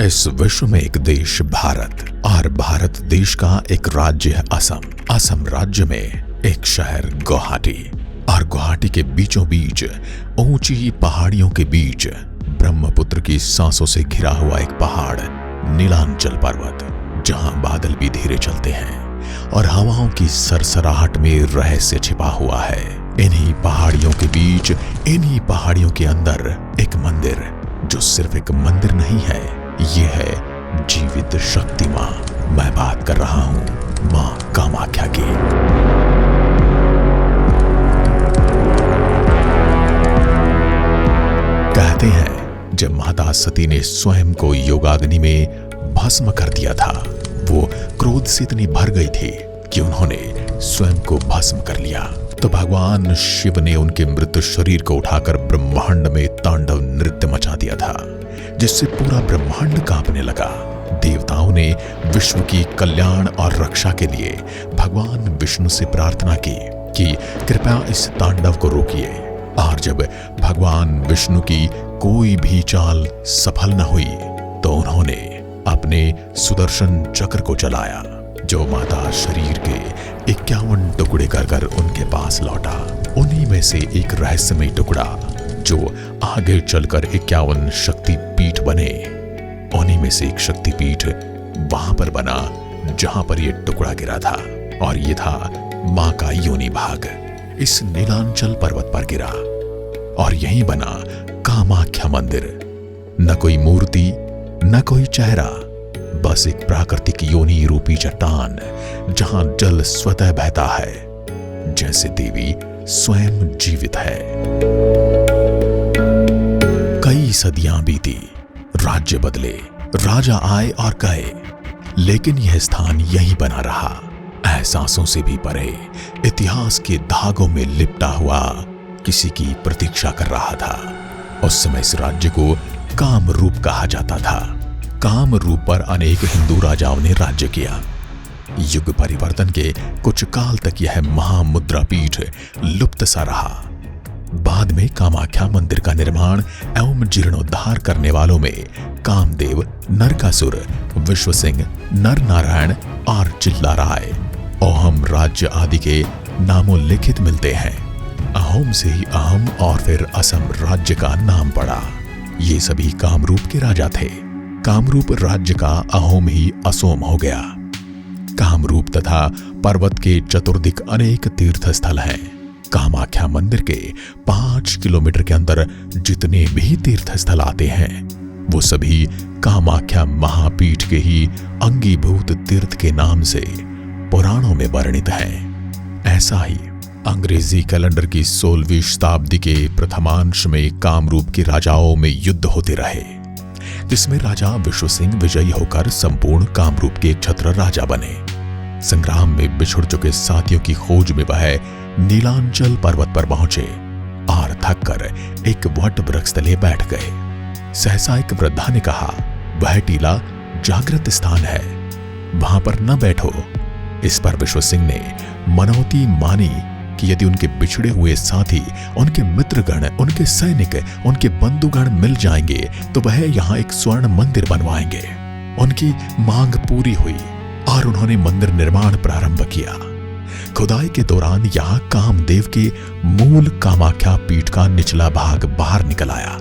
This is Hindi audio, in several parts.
इस विश्व में एक देश भारत और भारत देश का एक राज्य है असम। असम राज्य में एक शहर गुवाहाटी और गुवाहाटी के बीचों बीच ऊंची पहाड़ियों के बीच ब्रह्मपुत्र की सांसों से घिरा हुआ एक पहाड़ नीलांचल पर्वत, जहां बादल भी धीरे चलते हैं और हवाओं की सरसराहट में रहस्य छिपा हुआ है। इन्हीं पहाड़ियों के बीच, इन्हीं पहाड़ियों के अंदर एक मंदिर, जो सिर्फ एक मंदिर नहीं है, ये है जीवित शक्ति मां। मैं बात कर रहा हूं मां कामाख्या की। कहते हैं जब माता सती ने स्वयं को योगाग्नि में भस्म कर दिया था, वो क्रोध से इतनी भर गई थी कि उन्होंने स्वयं को भस्म कर लिया। तो भगवान शिव ने उनके मृत शरीर को उठाकर ब्रह्मांड में तांडव नृत्य मचा दिया था, जिससे पूरा ब्रह्मांड कांपने लगा। देवताओं ने विश्व की कल्याण और रक्षा के लिए भगवान विष्णु से प्रार्थना की कि कृपया इस तांडव को रोकिए। और जब भगवान विष्णु की कोई भी चाल सफल न हुई, तो उन्होंने अपने सुदर्शन चक्र को चलाया, जो माता शरीर के 51 टुकड़े कर कर उनके पास लौटा। उन्हीं में से एक रहस्यमय टुकड़ा, जो आगे चलकर 51 शक्ति पीठ बने, उन्हीं में से एक शक्ति पीठ वहां पर बना जहां पर यह टुकड़ा गिरा था, और यह था मां का योनि भाग। इस नीलांचल पर्वत पर गिरा और यहीं बना कामाख्या मंदिर। न कोई मूर्ति, न कोई चेहरा, बस एक प्राकृतिक योनि रूपी चट्टान, जहां जल स्वतः बहता है, जैसे देवी स्वयं जीवित है। कई सदियां बीती, राज्य बदले, राजा आए और गए, लेकिन यह स्थान यहीं बना रहा, एहसासों से भी परे, इतिहास के धागों में लिपटा हुआ किसी की प्रतीक्षा कर रहा था। उस समय इस राज्य को कामरूप कहा जाता था। कामरूप पर अनेक हिंदू राजाओं ने राज्य किया। युग परिवर्तन के कुछ काल तक यह महामुद्रा पीठ लुप्त सा रहा। बाद में कामाख्या मंदिर का निर्माण एवं जीर्णोद्धार करने वालों में कामदेव, नरकासुर, विश्वसिंह, नर नारायण और चिल्लाराय, अहोम राज्य आदि के नामों लिखित मिलते हैं। अहोम से ही अहम और फिर असम राज्य का नाम पड़ा। ये सभी कामरूप के राजा थे। कामरूप राज्य का अहोम ही असोम हो गया। कामरूप तथा पर्वत के चतुर्दिक अनेक तीर्थ स्थल हैं। कामाख्या मंदिर के 5 किलोमीटर के अंदर जितने भी तीर्थ स्थल आते हैं, वो सभी कामाख्या महापीठ के ही अंगीभूत तीर्थ के नाम से पुराणों में वर्णित हैं। ऐसा ही अंग्रेजी कैलेंडर की 16वीं शताब्दी के प्रथमांश में कामरूप के राजाओं में युद्ध होते रहे, जिसमें राजा विश्वसिंह विजयी होकर संपूर्ण कामरूप के छत्र राजा बने। संग्राम में बिछुड़ चुके साथियों की खोज में वह नीलांचल पर्वत पर पहुंचे और थककर एक वट वृक्ष तले बैठ गए। सहसा एक वृद्धा ने कहा, वह टीला जागृत स्थान है, वहां पर न बैठो। इस पर विश्वसिंह ने मनौती मानी कि यदि उनके बिछड़े हुए साथी, उनके मित्रगण, उनके सैनिक, उनके बंधुगण मिल जाएंगे, तो वह यहाँ एक स्वर्ण मंदिर बनवाएंगे। उनकी मांग पूरी हुई और उन्होंने मंदिर निर्माण प्रारंभ किया। खुदाई के दौरान यहाँ कामदेव के मूल कामाख्या पीठ का निचला भाग बाहर निकल आया।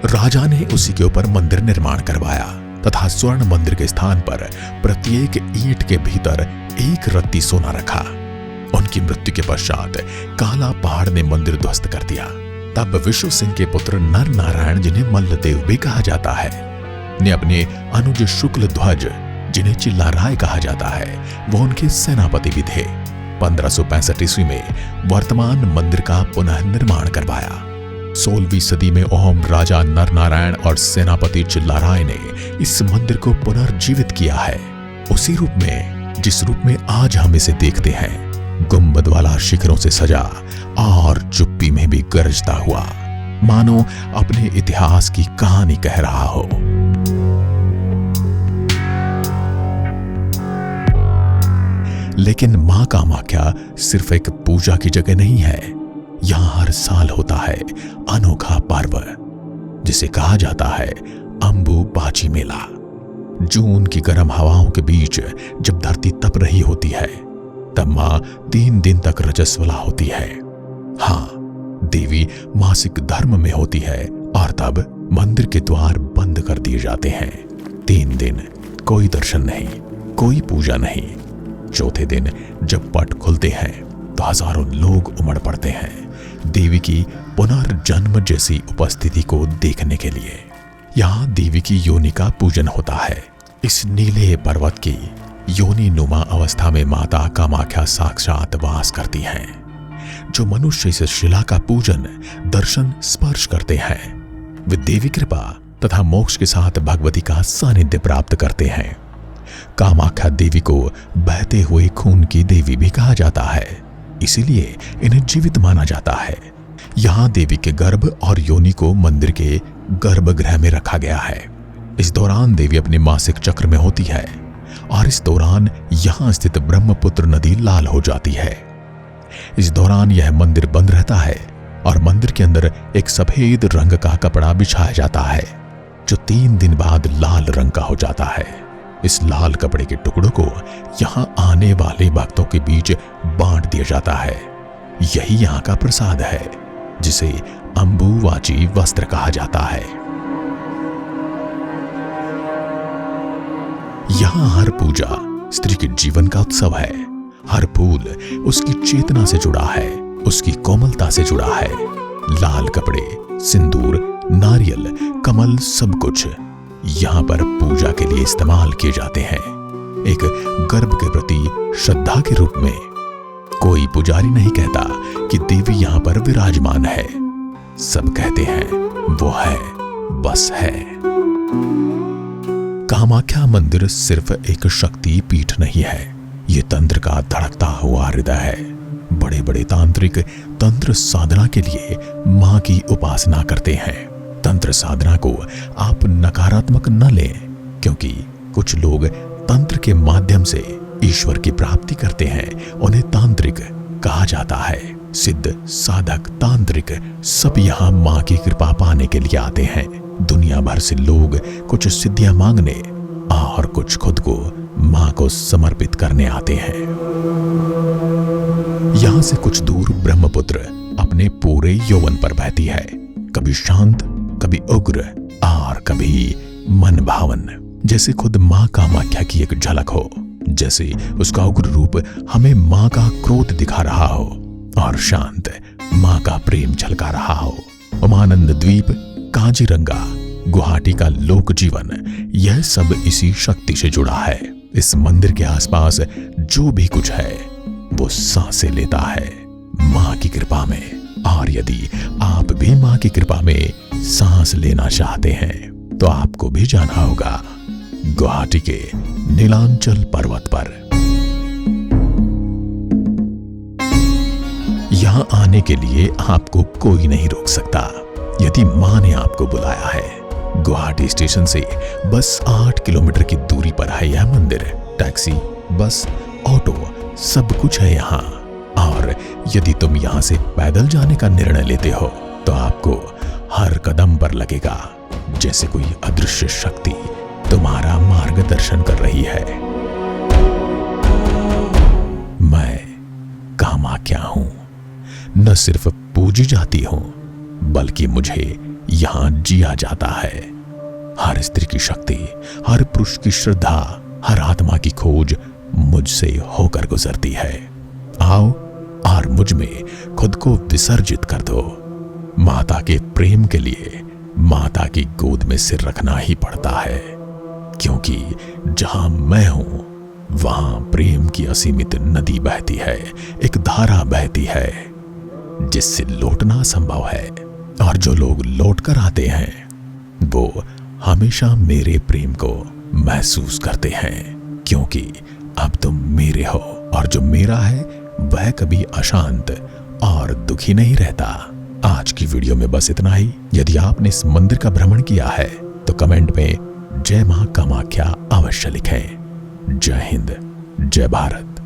राजा ने उसी के ऊपर मंदिर निर्माण करवाया तथा स्वर्ण मंदिर के स्थान पर प्रत्येक ईंट के भीतर एक रत्ती सोना रखा। उनकी मृत्यु के पश्चात काला पहाड़ ने मंदिर ध्वस्त कर दिया। तब विष्णु सिंह के पुत्र नर नारायण, जिन्हें मल्लदेव भी कहा जाता है, ने अपने अनुज शुक्ल ध्वज, जिन्हें चिल्लाराय कहा जाता है, वो उनके सेनापति भी थे, 1565 ईस्वी में वर्तमान मंदिर का पुनः निर्माण करवाया। 16वीं सदी में अहोम राजा नर नारायण और सेनापति चिल्लाराय ने इस मंदिर को पुनर्जीवित किया है, उसी रूप में जिस रूप में आज हम इसे देखते हैं, गुंबद वाला शिखरों से सजा और चुप्पी में भी गरजता हुआ, मानो अपने इतिहास की कहानी कह रहा हो। लेकिन मां कामाख्या सिर्फ एक पूजा की जगह नहीं है। यहां हर साल होता है अनोखा पर्व, जिसे कहा जाता है अंबुबाची मेला। जून की गर्म हवाओं के बीच जब धरती तप रही होती है, तब मां 3 दिन तक रजस्वला होती है। हाँ, देवी मासिक धर्म में होती है और तब मंदिर के द्वार बंद कर दिए जाते हैं। 3 दिन कोई दर्शन नहीं, कोई पूजा नहीं। चौथे दिन जब पट खुलते हैं तो हजारों लोग उमड़ पड़ते हैं देवी की पुनर्जन्म जैसी उपस्थिति को देखने के लिए। यहाँ देवी की योनि का पूजन होता है। इस नीले पर्वत की योनि नुमा अवस्था में माता कामाख्या साक्षात वास करती हैं। जो मनुष्य इस शिला का पूजन, दर्शन, स्पर्श करते हैं वे देवी कृपा तथा मोक्ष के साथ भगवती का सानिध्य प्राप्त करते हैं। कामाख्या देवी को बहते हुए खून की देवी भी कहा जाता है, इसीलिए इन्हें जीवित माना जाता है। यहाँ देवी के गर्भ और योनि को मंदिर के गर्भगृह में रखा गया है। इस दौरान देवी अपने मासिक चक्र में होती है और इस दौरान यहाँ स्थित ब्रह्मपुत्र नदी लाल हो जाती है। इस दौरान यह मंदिर बंद रहता है और मंदिर के अंदर एक सफेद रंग का कपड़ा बिछाया जाता है, जो 3 दिन बाद लाल रंग का हो जाता है। इस लाल कपड़े के टुकड़ों को यहाँ आने वाले भक्तों के बीच बांट दिया जाता है। यही यहाँ का प्रसाद है, जिसे अंबुवाची वस्त्र कहा जाता है। यहाँ हर पूजा स्त्री के जीवन का उत्सव है। हर फूल उसकी चेतना से जुड़ा है, उसकी कोमलता से जुड़ा है। लाल कपड़े, सिंदूर, नारियल, कमल, सब कुछ यहाँ पर पूजा के लिए इस्तेमाल किए जाते हैं, एक गर्भ के प्रति श्रद्धा के रूप में। कोई पुजारी नहीं कहता कि देवी यहाँ पर विराजमान है, सब कहते हैं वो है, बस है। कामाख्या मंदिर सिर्फ एक शक्ति पीठ नहीं है, ये तंत्र का धड़कता हुआ हृदय है। बड़े बड़े तांत्रिक तंत्र साधना के लिए मां की उपासना करते हैं। तंत्र साधना को आप नकारात्मक न लें, क्योंकि कुछ लोग तंत्र के माध्यम से ईश्वर की प्राप्ति करते हैं, उन्हें तांत्रिक कहा जाता है। सिद्ध, साधक, तांत्रिक सब यहाँ मां की कृपा पाने के लिए आते हैं। दुनिया भर से लोग कुछ सिद्धियां मांगने और कुछ खुद को मां को समर्पित करने आते हैं। यहां से कुछ दूर ब्रह्मपुत्र अपने पूरे यौवन पर बहती है, कभी शांत, कभी उग्र और कभी मन भावन, जैसे खुद मां कामाख्या की एक झलक हो। जैसे उसका उग्र रूप हमें मां का क्रोध दिखा रहा हो और शांत मां का प्रेम झलका रहा हो। उमानंद द्वीप, काजीरंगा, गुवाहाटी का लोक जीवन, यह सब इसी शक्ति से जुड़ा है। इस मंदिर के आसपास जो भी कुछ है वो सांसें लेता है मां की कृपा में। और यदि आप भी मां की कृपा में सांस लेना चाहते हैं तो आपको भी जाना होगा गुवाहाटी के नीलांचल पर्वत पर। यहां आने के लिए आपको कोई नहीं रोक सकता, यदि मां ने आपको बुलाया है। गुवाहाटी स्टेशन से बस 8 किलोमीटर की दूरी पर है यह मंदिर। टैक्सी, बस, ऑटो सब कुछ है यहाँ। और यदि तुम यहाँ से पैदल जाने का निर्णय लेते हो तो आपको हर कदम पर लगेगा जैसे कोई अदृश्य शक्ति तुम्हारा मार्गदर्शन कर रही है। मैं कामाख्या हूं, न सिर्फ पूजी जाती हूं बल्कि मुझे यहां जिया जाता है। हर स्त्री की शक्ति, हर पुरुष की श्रद्धा, हर आत्मा की खोज मुझसे होकर गुजरती है। आओ और मुझ में खुद को विसर्जित कर दो। माता के प्रेम के लिए माता की गोद में सिर रखना ही पड़ता है, क्योंकि जहां मैं हूं वहां प्रेम की असीमित नदी बहती है, एक धारा बहती है जिससे लौटना संभव है। और जो लोग लौट कर आते हैं वो हमेशा मेरे प्रेम को महसूस करते हैं, क्योंकि अब तुम मेरे हो और जो मेरा है वह कभी अशांत और दुखी नहीं रहता। आज की वीडियो में बस इतना ही। यदि आपने इस मंदिर का भ्रमण किया है तो कमेंट में जय मां कामाख्या अवश्य लिखें। जय हिंद, जय भारत।